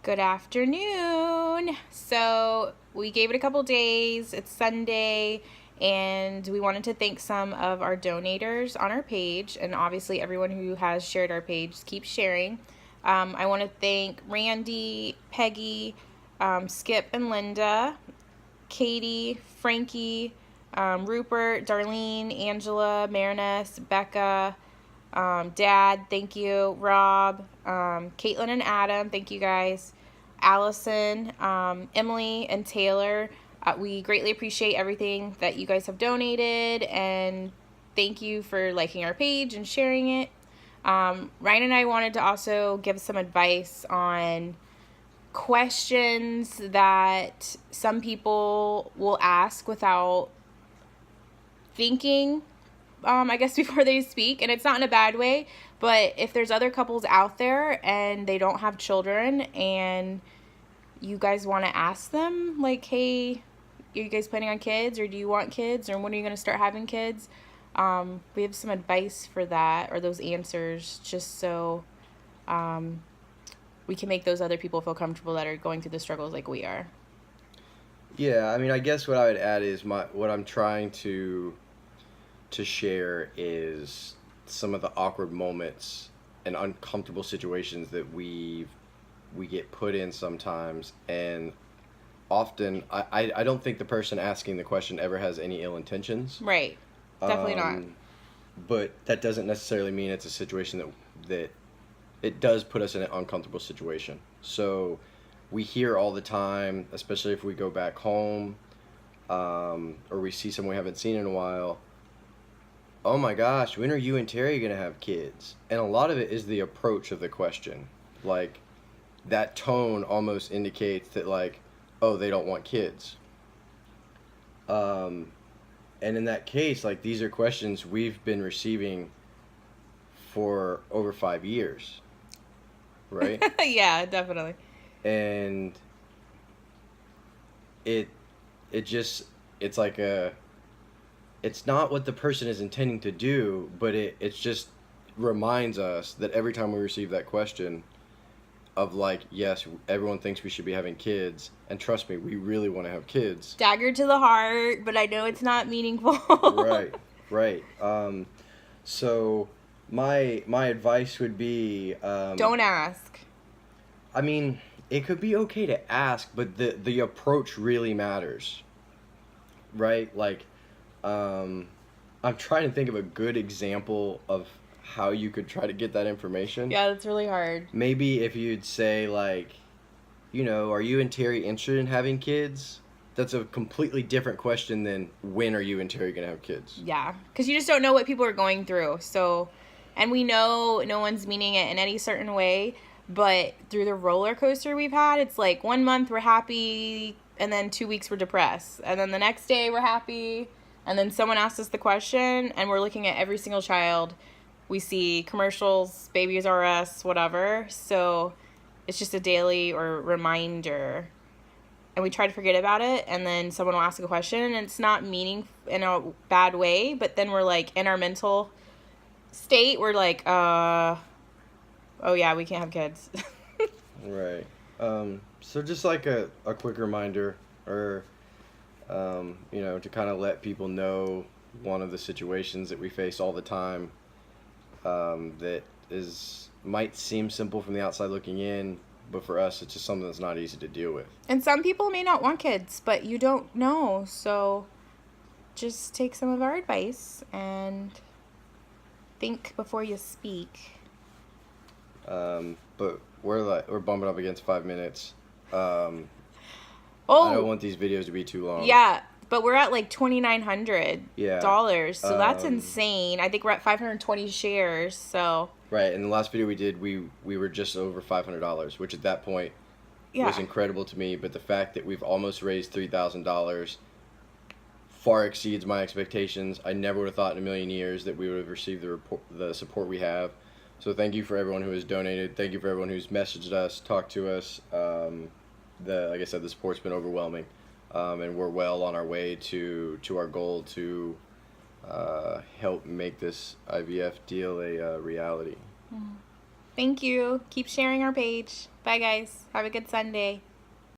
Good afternoon. So we gave it a couple days. It's Sunday, and we wanted to thank some of our donators on our page, and obviously everyone who has shared our page. Keep sharing. I want to thank Randy, Peggy, Skip and Linda, Katie, Frankie, Rupert, Darlene, Angela, Marinus, Becca, Dad, thank you, Rob, Caitlin and Adam, thank you guys, Allison, Emily and Taylor. We greatly appreciate everything that you guys have donated, and thank you for liking our page and sharing it. Ryan and I wanted to also give some advice on questions that some people will ask without thinking, I guess, before they speak. And it's not in a bad way, but if there's other couples out there and they don't have children and you guys want to ask them, like, hey, are you guys planning on kids, or do you want kids, or when are you going to start having kids? We have some advice for that, or those answers, just so we can make those other people feel comfortable that are going through the struggles like we are. Yeah, I mean, I guess what I would add is what I'm trying to share is some of the awkward moments and uncomfortable situations that we get put in sometimes, and often I don't think the person asking the question ever has any ill intentions. Right. Definitely not. But that doesn't necessarily mean it's a situation that it does put us in an uncomfortable situation. So we hear all the time, especially if we go back home, or we see someone we haven't seen in a while. Oh my gosh, when are you and Terry going to have kids? And a lot of it is the approach of the question. Like, that tone almost indicates that, like, oh, they don't want kids. And in that case, like, these are questions we've been receiving for over 5 years. Right? Yeah, definitely. And it's like it's not what the person is intending to do, but it just reminds us that every time we receive that question of, like, yes, everyone thinks we should be having kids, and trust me, we really want to have kids. Dagger to the heart, but I know it's not meaningful. Right. So my advice would be, don't ask. I mean, it could be okay to ask, but the approach really matters, right? Like, I'm trying to think of a good example of how you could try to get that information. Yeah, that's really hard. Maybe if you'd say, like, are you and Terry interested in having kids? That's a completely different question than when are you and Terry going to have kids? Yeah, because you just don't know what people are going through. So, and we know no one's meaning it in any certain way, but through the roller coaster we've had, it's like 1 month we're happy, and then 2 weeks we're depressed, and then the next day we're happy, and then someone asks us the question, and we're looking at every single child. We see commercials, Babies R Us, whatever. So it's just a daily or reminder, and we try to forget about it, and then someone will ask a question, and it's not meaning in a bad way, but then we're like, in our mental state, we're like, oh yeah, we can't have kids. Right. So just like a quick reminder, or to kind of let people know one of the situations that we face all the time, that might seem simple from the outside looking in, but for us, it's just something that's not easy to deal with. And some people may not want kids, but you don't know, so just take some of our advice and think before you speak. But we're bumping up against 5 minutes. I Oh, don't want these videos to be too long. yeah, but we're at like $2,900, so that's insane. I think we're at 520 shares, so. Right, and the last video we did, we were just over $500, which at that point was incredible to me. But the fact that we've almost raised $3,000 far exceeds my expectations. I never would have thought in a million years that we would have received the support we have. So thank you for everyone who has donated. Thank you for everyone who's messaged us, talked to us. Like I said, the support's been overwhelming, and we're well on our way to our goal to help make this IVF deal a reality. Thank you. Keep sharing our page. Bye, guys. Have a good Sunday.